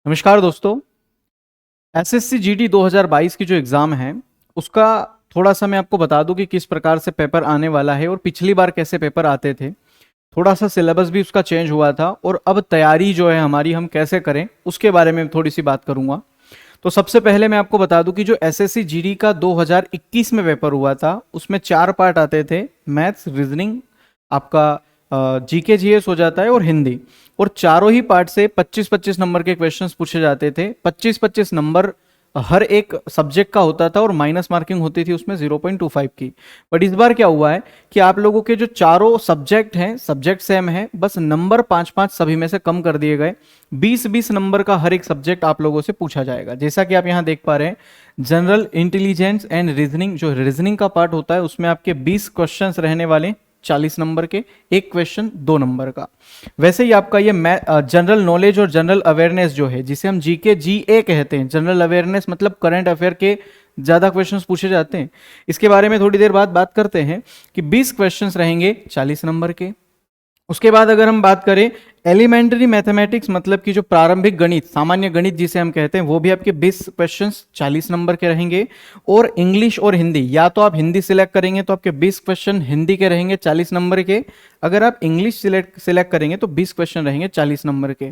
नमस्कार दोस्तों। SSC GD 2022 की जो एग्ज़ाम है उसका थोड़ा सा मैं आपको बता दूं कि किस प्रकार से पेपर आने वाला है और पिछली बार कैसे पेपर आते थे। थोड़ा सा सिलेबस भी उसका चेंज हुआ था और अब तैयारी जो है हमारी हम कैसे करें उसके बारे में थोड़ी सी बात करूंगा। तो सबसे पहले मैं आपको बता दूं कि जो एसएससी जीडी का 2021 में पेपर हुआ था उसमें 4 पार्ट आते थे। मैथ्स, रीजनिंग, आपका जीके जीएस हो जाता है और हिंदी। और चारों ही पार्ट से 25-25 नंबर के क्वेश्चंस पूछे जाते थे। 25-25 नंबर हर एक सब्जेक्ट का होता था और माइनस मार्किंग होती थी उसमें 0.25 की। बट इस बार क्या हुआ है कि आप लोगों के जो चारों सब्जेक्ट हैं, सब्जेक्ट सेम है, बस नंबर 5-5 सभी में से कम कर दिए गए। 20-20 नंबर का हर एक सब्जेक्ट आप लोगों से पूछा जाएगा। जैसा कि आप यहां देख पा रहे हैं, जनरल इंटेलिजेंस एंड रीजनिंग, जो रीजनिंग का पार्ट होता है उसमें आपके 20 क्वेश्चन रहने वाले, 40 नंबर के, एक क्वेश्चन 2 नंबर का। वैसे ही आपका ये जनरल नॉलेज और जनरल अवेयरनेस जो है, जिसे हम जीके जीए कहते हैं, जनरल अवेयरनेस मतलब करंट अफेयर के ज्यादा क्वेश्चंस पूछे जाते हैं। इसके बारे में थोड़ी देर बाद बात करते हैं कि 20 क्वेश्चंस रहेंगे 40 नंबर के। उसके बाद अगर हम बात करें एलिमेंट्री मैथमेटिक्स, मतलब कि जो प्रारंभिक गणित, सामान्य गणित जिसे हम कहते हैं, वो भी आपके 20 क्वेश्चंस 40 नंबर के रहेंगे। और इंग्लिश और हिंदी, या तो आप हिंदी सिलेक्ट करेंगे तो आपके 20 क्वेश्चन हिंदी के रहेंगे 40 नंबर के। अगर आप इंग्लिश सिलेक्ट करेंगे तो 20 क्वेश्चन रहेंगे 40 नंबर के।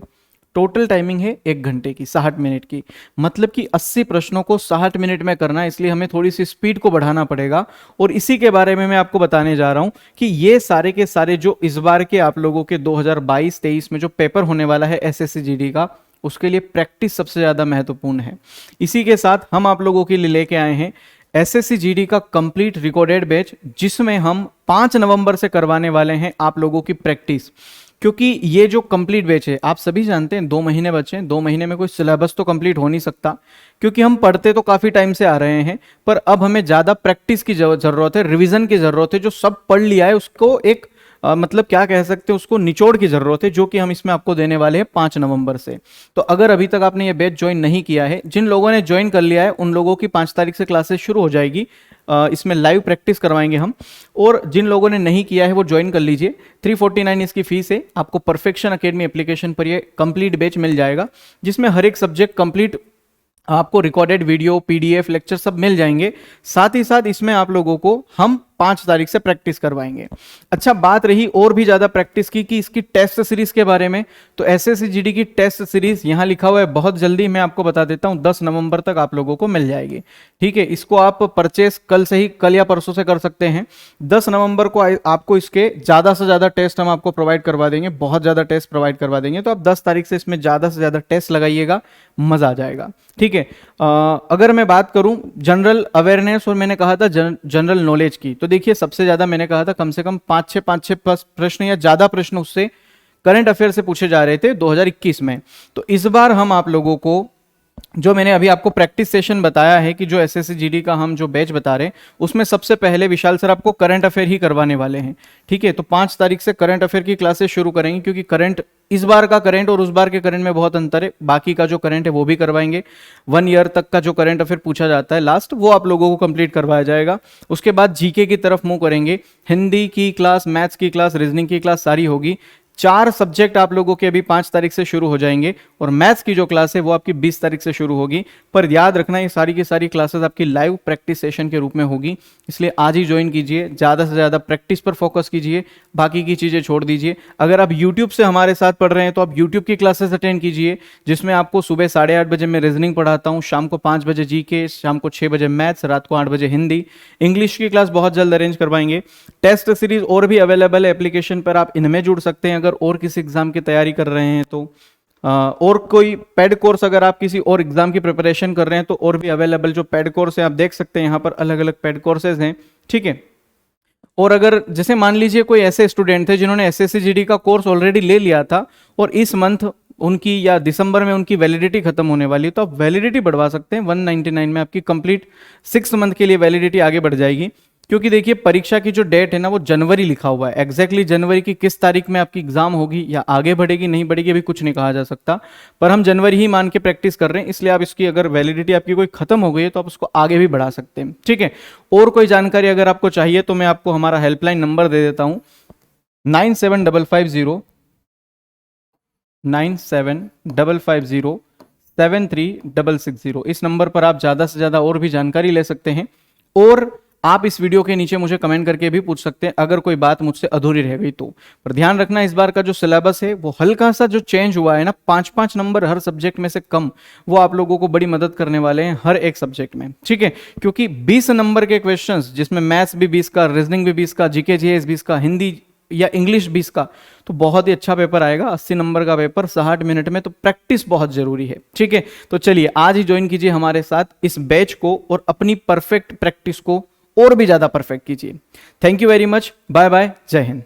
टोटल टाइमिंग है 1 घंटे की, 60 मिनट की। मतलब कि 80 प्रश्नों को 60 मिनट में करना है, इसलिए हमें थोड़ी सी स्पीड को बढ़ाना पड़ेगा। और इसी के बारे में मैं आपको बताने जा रहा हूं कि ये सारे के सारे जो इस बार के आप लोगों के 2022-23 में जो पेपर होने वाला है एसएससी जीडी का, उसके लिए प्रैक्टिस सबसे ज्यादा महत्वपूर्ण है। इसी के साथ हम आप लोगों के लिए लेके आए हैं एसएससी जीडी का कंप्लीट रिकॉर्डेड बैच, जिसमें हम 5 नवंबर से करवाने वाले हैं आप लोगों की प्रैक्टिस। क्योंकि ये जो कंप्लीट बैच है, आप सभी जानते हैं 2 महीने बचे हैं, 2 महीने में कोई सिलेबस तो कंप्लीट हो नहीं सकता, क्योंकि हम पढ़ते तो काफी टाइम से आ रहे हैं, पर अब हमें ज्यादा प्रैक्टिस की जरूरत है, रिवीजन की जरूरत है। जो सब पढ़ लिया है उसको एक मतलब क्या कह सकते हैं, उसको निचोड़ की जरूरत है, जो कि हम इसमें आपको देने वाले हैं 5 नवंबर से। तो अगर अभी तक आपने ये बैच ज्वाइन नहीं किया है, जिन लोगों ने ज्वाइन कर लिया है उन लोगों की 5 तारीख से क्लासेस शुरू हो जाएगी। इसमें लाइव प्रैक्टिस करवाएंगे हम। और जिन लोगों ने नहीं किया है वो ज्वाइन कर लीजिए। 349 इसकी फीस है। आपको परफेक्शन अकेडमी एप्लीकेशन पर ये कंप्लीट बैच मिल जाएगा, जिसमें हर एक सब्जेक्ट कंप्लीट आपको रिकॉर्डेड वीडियो, पीडीएफ, लेक्चर सब मिल जाएंगे। साथ ही साथ इसमें आप लोगों को हम 5 तारीख से प्रैक्टिस करवाएंगे। अच्छा, बात रही और भी ज्यादा प्रैक्टिस की कि इसकी टेस्ट सीरीज के बारे में, तो एसएससी जीडी की टेस्ट सीरीज यहां लिखा हुआ है, बहुत जल्दी मैं आपको बता देता हूं, 10 नवंबर तक आप लोगों को मिल जाएगी। ठीक है, इसको आप परचेस कल से ही, कल या परसों से कर सकते हैं। 10 नवंबर को आपको इसके ज्यादा से ज्यादा टेस्ट हम आपको प्रोवाइड करवा देंगे, बहुत ज्यादा टेस्ट प्रोवाइड करवा देंगे। तो आप 10 तारीख से इसमें ज्यादा से ज्यादा टेस्ट लगाइएगा, मजा आ जाएगा। ठीक है, अगर मैं बात करूं जनरल अवेयरनेस और मैंने कहा था जनरल नॉलेज की, तो देखिए सबसे ज्यादा मैंने कहा था कम से कम 5-6 प्रश्न या ज्यादा प्रश्न उससे करंट अफेयर से पूछे जा रहे थे 2021 में। तो इस बार हम आप लोगों को, जो मैंने अभी आपको प्रैक्टिस सेशन बताया है कि जो एसएससी जीडी का हम जो बैच बता रहे हैं, उसमें सबसे पहले विशाल सर आपको करंट अफेयर ही करवाने वाले हैं। ठीक है, तो 5 तारीख से करंट अफेयर की क्लासेस शुरू करेंगे, क्योंकि करंट, इस बार का करंट और उस बार के करंट में बहुत अंतर है। बाकी का जो करंट है वो भी करवाएंगे। 1 ईयर तक का जो करंट अफेयर पूछा जाता है लास्ट, वो आप लोगों को कंप्लीट करवाया जाएगा। उसके बाद जीके की तरफ मूव करेंगे। हिंदी की क्लास, मैथ्स की क्लास, रीजनिंग की क्लास सारी होगी। 4 सब्जेक्ट आप लोगों के अभी 5 तारीख से शुरू हो जाएंगे, और मैथ्स की जो क्लास है वो आपकी 20 तारीख से शुरू होगी। पर याद रखना, ये सारी की सारी क्लासेस आपकी लाइव प्रैक्टिस सेशन के रूप में होगी, इसलिए आज ही ज्वाइन कीजिए। ज़्यादा से ज़्यादा प्रैक्टिस पर फोकस कीजिए, बाकी की चीज़ें छोड़ दीजिए। अगर आप यूट्यूब से हमारे साथ पढ़ रहे हैं तो आप यूट्यूब की क्लासेस अटेंड कीजिए, जिसमें आपको सुबह 8:30 बजे मैं रीजनिंग पढ़ाता हूँ, शाम को 5 बजे जीके, शाम को 6 बजे मैथ्स, रात को 8 बजे हिंदी। इंग्लिश की क्लास बहुत जल्द अरेंज करवाएंगे। टेस्ट सीरीज और भी अवेलेबल है एप्लीकेशन पर, आप इनमें जुड़ सकते हैं अगर और किसी एग्जाम की तैयारी कर रहे हैं तो। और कोई पेड कोर्स, अगर आप किसी और एग्जाम की प्रिपरेशन कर रहे हैं तो और भी अवेलेबल जो पेड कोर्स है आप देख सकते हैं, यहाँ पर अलग अलग पेड कोर्सेज हैं। ठीक है, और अगर जैसे मान लीजिए कोई ऐसे स्टूडेंट थे जिन्होंने एसएससी जीडी का कोर्स ऑलरेडी ले लिया था और इस मंथ उनकी या दिसंबर में उनकी वैलिडिटी खत्म होने वाली है, तो आप वैलिडिटी बढ़वा सकते हैं। 199 में आपकी कंप्लीट 6 मंथ के लिए वैलिडिटी आगे बढ़ जाएगी। क्योंकि देखिए परीक्षा की जो डेट है ना, वो जनवरी लिखा हुआ है। एग्जैक्टली जनवरी की किस तारीख में आपकी एग्जाम होगी या आगे बढ़ेगी नहीं बढ़ेगी अभी कुछ नहीं कहा जा सकता, पर हम जनवरी ही मान के प्रैक्टिस कर रहे हैं, इसलिए आप इसकी अगर वैलिडिटी आपकी कोई खत्म हो गई है तो आप उसको आगे भी बढ़ा सकते हैं। ठीक है, और कोई जानकारी अगर आपको चाहिए तो मैं आपको हमारा हेल्पलाइन नंबर दे देता हूं, 9755097550 7360। इस नंबर पर आप ज़्यादा से ज़्यादा और भी जानकारी ले सकते हैं, और आप इस वीडियो के नीचे मुझे कमेंट करके भी पूछ सकते हैं अगर कोई बात मुझसे अधूरी रह गई तो। पर ध्यान रखना, इस बार का जो सिलेबस है वो हल्का सा जो चेंज हुआ है ना, 5-5 नंबर हर सब्जेक्ट में से कम, वो आप लोगों को बड़ी मदद करने वाले हैं हर एक सब्जेक्ट में, ठीक है। क्योंकि 20 नंबर के क्वेश्चंस, जिसमें मैथ्स भी 20 का, रीजनिंग भी 20 का, जीके जीएस 20 का, हिंदी या इंग्लिश 20 का, तो बहुत ही अच्छा पेपर आएगा। 80 नंबर का पेपर 60 मिनट में, तो प्रैक्टिस बहुत जरूरी है, ठीक है। तो चलिए आज ही ज्वाइन कीजिए हमारे साथ इस बैच को, और अपनी परफेक्ट प्रैक्टिस को और भी ज्यादा परफेक्ट कीजिए। Thank you very much, bye bye, जय हिंद।